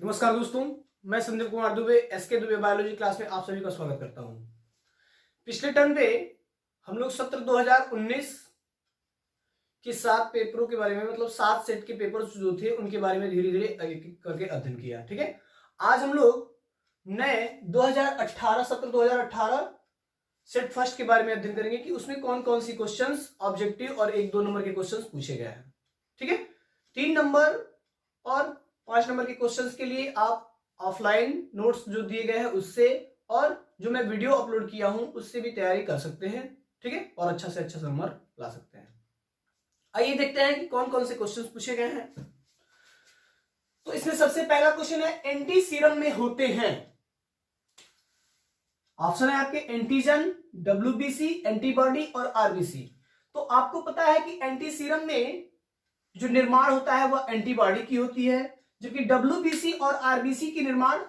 नमस्कार दोस्तों, मैं Sandeep Kumar Dubey SK Dubey biology class में आप सभी का स्वागत करता हूं। पिछले टर्म पे हम लोग सत्र 2019 के 7 पेपरों के बारे में मतलब 7 सेट के पेपर्स जो थे उनके बारे में धीरे धीरे करके अध्ययन किया। ठीक है, आज हम लोग नए 2018 सत्र 2018 सेट फर्स्ट के बारे में अध्ययन करेंगे कि उसमें कौन कौन सी क्वेश्चंस ऑब्जेक्टिव और 1-2 नंबर के क्वेश्चंस पूछे गए हैं। ठीक है, 3 नंबर और 5 नंबर के क्वेश्चंस के लिए आप ऑफलाइन नोट्स जो दिए गए हैं उससे और जो मैं वीडियो अपलोड किया हूं उससे भी तैयारी कर सकते हैं। ठीक है, और अच्छा से अच्छा नंबर ला सकते हैं। आइए देखते हैं कि कौन कौन से क्वेश्चंस पूछे गए हैं। तो इसमें सबसे पहला क्वेश्चन है एंटी सीरम में होते हैं। ऑप्शन है आपके एंटीजन, डब्ल्यूबीसी, एंटीबॉडी और आरबीसी। तो आपको पता है कि एंटी सीरम में जो निर्माण होता है वह एंटीबॉडी की होती है, जबकि डब्ल्यूबीसी और आरबीसी की निर्माण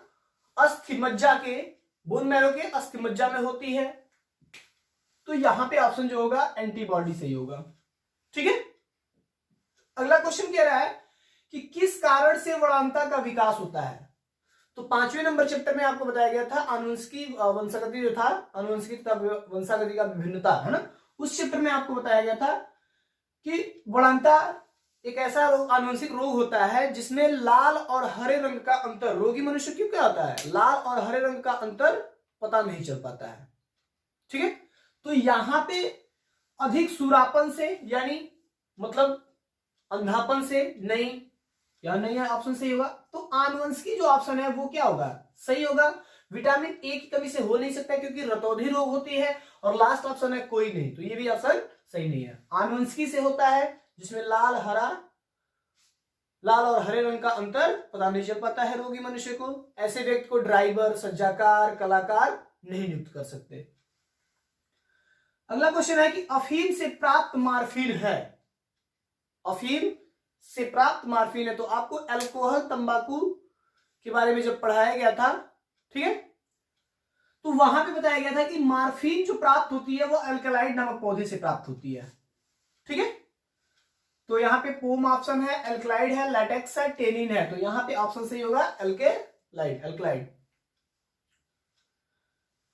अस्थिमज्जा के बोन मैरो के अस्थिमज्जा में होती है। तो यहां पे ऑप्शन जो होगा एंटीबॉडी सही होगा। ठीक है, अगला क्वेश्चन कह रहा है कि किस कारण से वर्णांता का विकास होता है। तो 5वें नंबर चैप्टर में आपको बताया गया था आनुवंशिकी वंशागति जो था, आनुवंशिकी तथा वंशागति का विभिन्नता है ना, उस चैप्टर में आपको बताया गया था कि वर्णांता एक ऐसा आनुवंशिक रोग होता है जिसमें लाल और हरे रंग का अंतर, रोगी मनुष्य क्यों क्या होता है, लाल और हरे रंग का अंतर पता नहीं चल पाता है। ठीक है, तो यहां पे अधिक सूरापन से यानी मतलब अंधापन से नहीं, या नहीं है ऑप्शन सही होगा। तो आनुवंशिकी जो ऑप्शन है वो क्या होगा, सही होगा। विटामिन ए की कमी से हो नहीं सकता क्योंकि रतौंधी रोग होती है। और लास्ट ऑप्शन है कोई नहीं, तो ये भी ऑप्शन सही नहीं है। आनुवंशिकी से होता है जिसमें लाल और हरे रंग का अंतर पता नहीं चल पाता है रोगी मनुष्य को। ऐसे व्यक्ति को ड्राइवर, सज्जाकार, कलाकार नहीं नियुक्त कर सकते। अगला क्वेश्चन है कि अफीम से प्राप्त मार्फिन है। अफीम से प्राप्त मार्फिन है, तो आपको अल्कोहल तंबाकू के बारे में जब पढ़ाया गया था, ठीक है, तो वहां पे बताया गया था कि मार्फिन जो प्राप्त होती है वो अल्कलॉइड नामक पौधे से प्राप्त होती है। ठीक है, तो यहां पे पोम ऑप्शन है, अल्कलॉइड है, लैटेक्स है, टेनिन है, तो यहां पे ऑप्शन सही होगा अल्कलॉइड।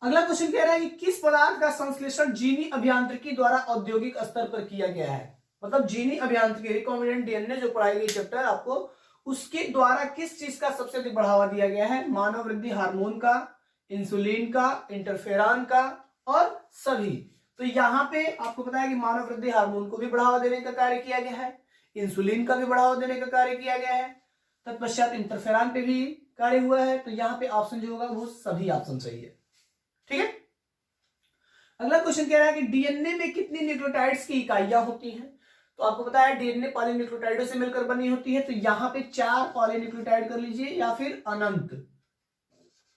अगला क्वेश्चन कह रहा है कि किस पदार्थ का संश्लेषण जीनी अभियांत्रिकी द्वारा औद्योगिक स्तर पर किया गया है। मतलब जीनी अभियांत्रिकी रिकॉम्बिनेंट डीएनए जो पढ़ाई गई चैप्टर आपको, उसके द्वारा किस चीज का सबसे अधिक बढ़ावा दिया गया है, मानव वृद्धि हार्मोन का, इंसुलिन का, इंटरफेरॉन का और सभी। तो यहां पे आपको पता है कि मानव वृद्धि हार्मोन को भी बढ़ावा देने का कार्य किया गया है, इंसुलिन का भी बढ़ावा देने का कार्य किया गया है, तत्पश्चात इंटरफेरॉन पे भी कार्य हुआ है। तो यहां पे ऑप्शन जो होगा वो सभी ऑप्शन सही है। ठीक है, अगला क्वेश्चन कह रहा है कि डीएनए में कितनी न्यूक्लियोटाइड्स की इकाइयां होती हैं। तो आपको पता है डीएनए पॉलीन्यूक्लियोटाइडों से मिलकर बनी होती है, तो यहां पे 4 पॉलीन्यूक्लियोटाइड कर लीजिए या फिर अनंत,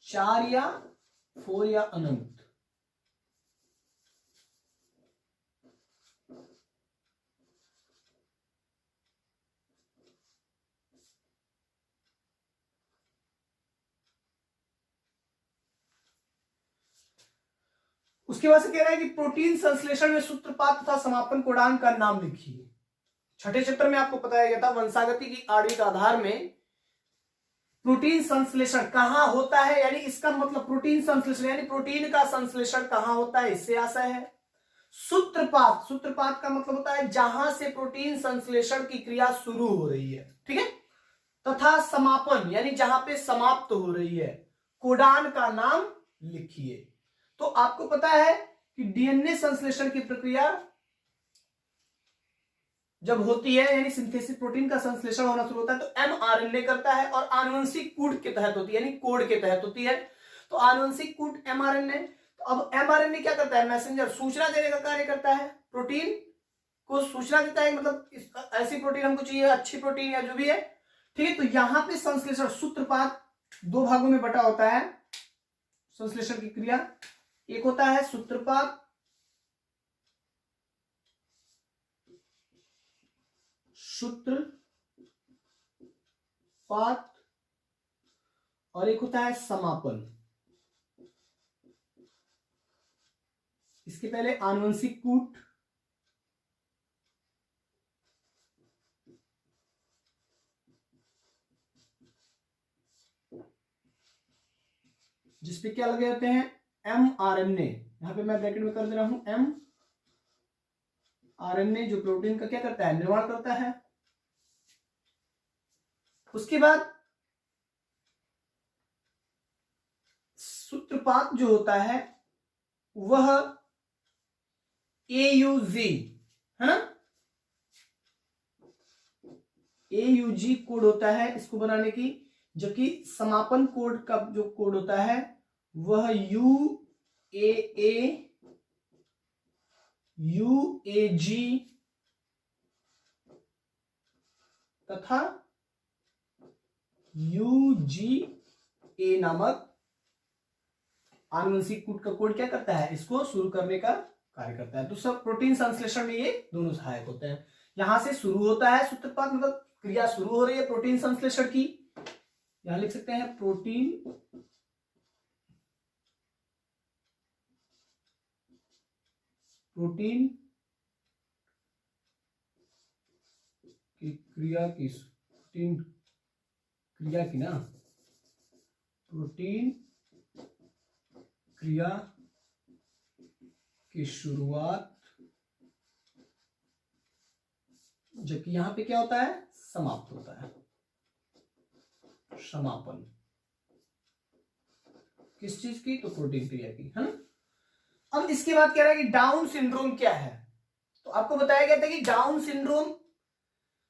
4 या 4 या अनंत। उसके बाद से कह रहा है कि प्रोटीन संश्लेषण में सूत्रपात तथा समापन कोडान का नाम लिखिए। छठे चैप्टर में आपको बताया गया था वंशागति की आणविक आधार में प्रोटीन संश्लेषण कहां होता है, यानी इसका मतलब प्रोटीन संश्लेषण यानी प्रोटीन का संश्लेषण कहां होता है, इससे आशय है। सूत्रपात का मतलब होता है जहां से प्रोटीन संश्लेषण की क्रिया शुरू हो रही है। ठीक है, तथा समापन यानी जहां पे समाप्त हो रही है। कोडान का नाम लिखिए। तो आपको पता है कि डीएनए संश्लेषण की प्रक्रिया जब होती है यानी सिंथेसिस प्रोटीन का संश्लेषण होना शुरू होता है तो एमआरएनए करता है और आनुवंशिक कूट के तहत होती है यानी कोड के तहत होती है। तो आनुवंशिक कूट एमआरएनए, तो अब एमआरएनए क्या करता है, मैसेंजर, सूचना देने का कार्य करता है, प्रोटीन को सूचना देता है मतलब ऐसी प्रोटीन हमको चाहिए, अच्छी प्रोटीन या जो भी है। ठीक है, तो यहां पे संश्लेषण सूत्रपात 2 भागों में बटा होता है संश्लेषण की क्रिया। एक होता है सूत्रपात, और एक होता है समापन। इसके पहले आनुवंशिक कूट, पे क्या लगे होते हैं, mRNA, यहां पे मैं ब्रैकेट में कर दे रहा हूं mRNA, जो प्रोटीन का क्या करता है, निर्माण करता है। उसके बाद सूत्रपात जो होता है वह AUG है ना, AUG कोड होता है इसको बनाने की, जबकि समापन कोड का जो कोड होता है वह UAG तथा UGA नामक आनुवंशिक कोड का कोड क्या करता है, इसको शुरू करने का कार्य करता है। तो सब प्रोटीन संश्लेषण में ये दोनों सहायक होते हैं। यहां से शुरू होता है सूत्रपात, मतलब क्रिया शुरू हो रही है प्रोटीन संश्लेषण की, यहां लिख सकते हैं प्रोटीन की क्रिया की, प्रोटीन क्रिया की शुरुआत, जबकि यहां पे क्या होता है, समाप्त होता है, समापन किस चीज की, तो प्रोटीन क्रिया की, है ना। अब इसके बाद कह रहा है कि डाउन सिंड्रोम क्या है। तो आपको बताया गया था कि डाउन सिंड्रोम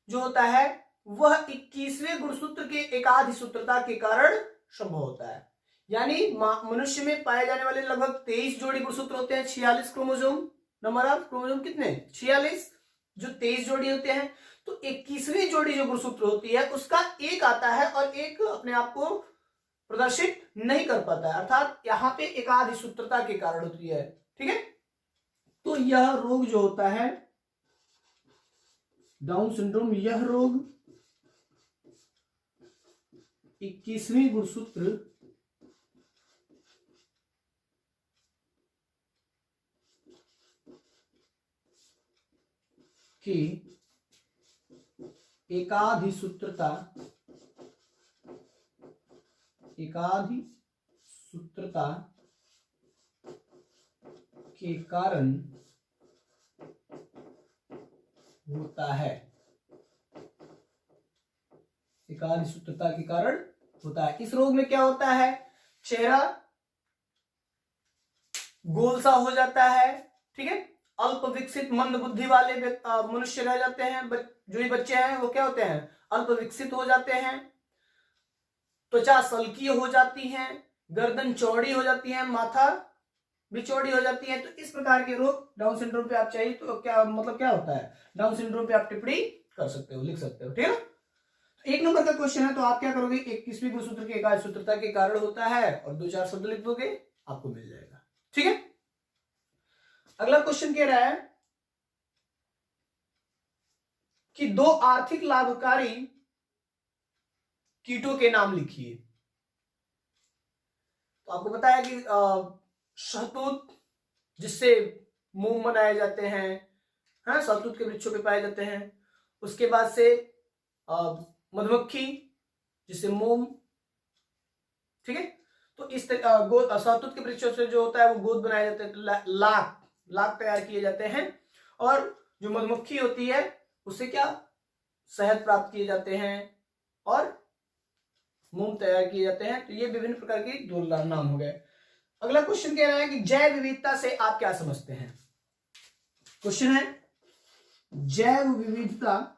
जो होता है वह 21वें गुणसूत्र के एकाध सूत्रता के कारण संभव होता है। यानी मनुष्य में पाए जाने वाले लगभग 23 जोड़ी गुणसूत्र होते हैं, 46 क्रोमोसोम, नंबर ऑफ क्रोमोसोम कितने, 46, जो 23 जोड़ी होते हैं। तो 21वीं जोड़ी जो गुणसूत्र होती है उसका एक आता है और एक अपने आप को प्रदर्शित नहीं कर पाता है, अर्थात यहां पे एकाध सूत्रता के कारण होती है, ठीक है। तो यह रोग जो होता है डाउन सिंड्रोम, यह रोग 21वीं गुणसूत्र की एकाधिसूत्रता के कारण होता है, एकाधिसूत्रता के कारण होता है। इस रोग में क्या होता है, चेहरा गोल सा हो जाता है, ठीक है, अल्प विकसित मंद बुद्धि वाले मनुष्य रह जाते हैं, जो ये बच्चे हैं वो क्या होते हैं, अल्प विकसित हो जाते हैं, त्वचा सल्कीय हो जाती है, गर्दन चौड़ी हो जाती है, माथा भी चौड़ी हो जाती है। तो इस प्रकार के रोग डाउन सिंड्रोम पे आप चाहिए तो क्या मतलब क्या होता है, डाउन सिंड्रोम पे आप टिप्पणी कर सकते हो, लिख सकते हो, ठीक है। तो 1 नंबर का क्वेश्चन है, तो आप क्या करोगे, 21वीं गुणसूत्र के एकाध सूत्रता के कारण होता है और 2-4 शब्द लिख दोगे, आपको मिल जाएगा, ठीक है। अगला क्वेश्चन कह रहा है कि 2 आर्थिक लाभकारी कीटों के नाम लिखिए। तो आपको पता है कि शहतूत, जिससे मोम बनाए जाते हैं, हाँ, शहतूत के वृक्षों पे पाए जाते हैं। उसके बाद से मधुमक्खी, जिससे मोम, ठीक है। तो इस शहतूत के वृक्षों से जो होता है वो गोद बनाए जाते हैं, तो लाख तैयार किए जाते हैं। और जो मधुमक्खी होती है उससे क्या, शहद प्राप्त किए जाते हैं और मोम तैयार किए जाते हैं। तो ये विभिन्न प्रकार के 2 नाम हो गए। अगला क्वेश्चन कह रहा है कि जैव विविधता से आप क्या समझते हैं। क्वेश्चन है जैव विविधता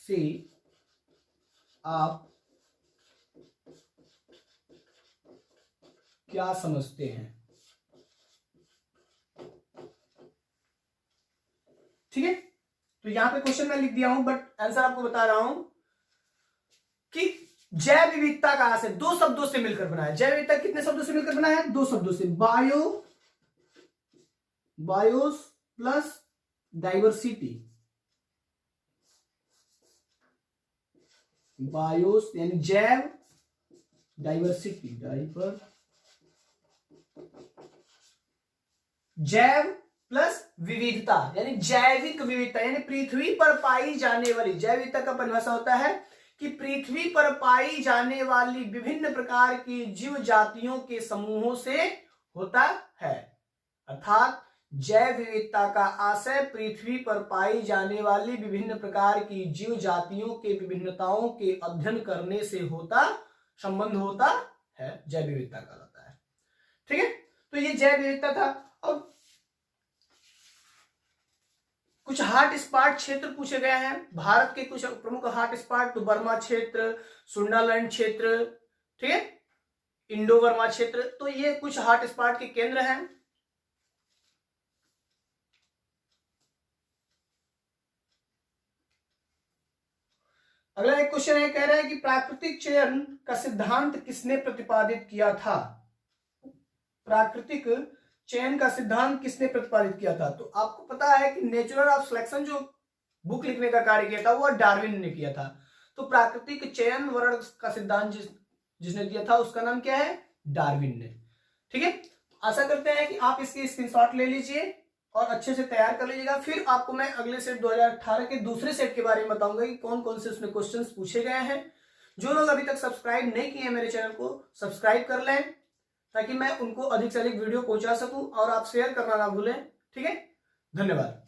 से आप क्या समझते हैं, ठीक है। तो यहां पे क्वेश्चन मैं लिख दिया हूं बट आंसर आपको बता रहा हूं कि जैव विविधता कहां से, 2 शब्दों से मिलकर बना है। जैव विविधता कितने शब्दों से मिलकर बना है, 2 शब्दों से, बायोस प्लस डाइवर्सिटी। बायोस यानी जैव, डाइवर्सिटी, जैव प्लस विविधता यानी जैविक विविधता, यानी पृथ्वी पर पाई जाने वाली, जैव विविधता का परिभाषा होता है कि पृथ्वी पर पाई जाने वाली विभिन्न प्रकार की जीव जातियों के समूहों से होता है। अर्थात जैव विविधता का आशय पृथ्वी पर पाई जाने वाली विभिन्न प्रकार की जीव जातियों के विभिन्नताओं के अध्ययन करने से संबंध होता है, जैव विविधता कहलाता है। ठीक है, तो ये जैव विविधता था। और कुछ हॉट स्पॉट क्षेत्र पूछे गए हैं, भारत के कुछ प्रमुख हॉट स्पॉट, तो बर्मा क्षेत्र, सुंडालैंड क्षेत्र, ठीक है, इंडो बर्मा क्षेत्र, तो ये कुछ हॉट स्पॉट के केंद्र हैं। अगला एक क्वेश्चन है, कह रहा है कि प्राकृतिक चयन का सिद्धांत किसने प्रतिपादित किया था? प्राकृतिक चयन का सिद्धांत किसने प्रतिपादित किया था? तो आपको पता है कि नेचुरल ऑफ सिलेक्शन जो बुक लिखने का कार्य किया था वो डार्विन ने किया था। तो प्राकृतिक चयन वर्ण का सिद्धांत जिसने दिया था उसका नाम क्या है? डार्विन ने। ठीक है, आशा करते हैं कि आप इसकी स्क्रीनशॉट ले लीजिए और अच्छे से तैयार कर लीजिएगा। फिर आपको मैं अगले सेट 2018 के दूसरे सेट के बारे में बताऊंगा कि कौन कौन से उसमें क्वेश्चंस पूछे गए हैं। जो लोग अभी तक सब्सक्राइब नहीं किए हैं मेरे चैनल को, सब्सक्राइब कर लें ताकि मैं उनको अधिक से अधिक वीडियो पहुंचा सकूं, और आप शेयर करना ना भूलें। ठीक है, धन्यवाद।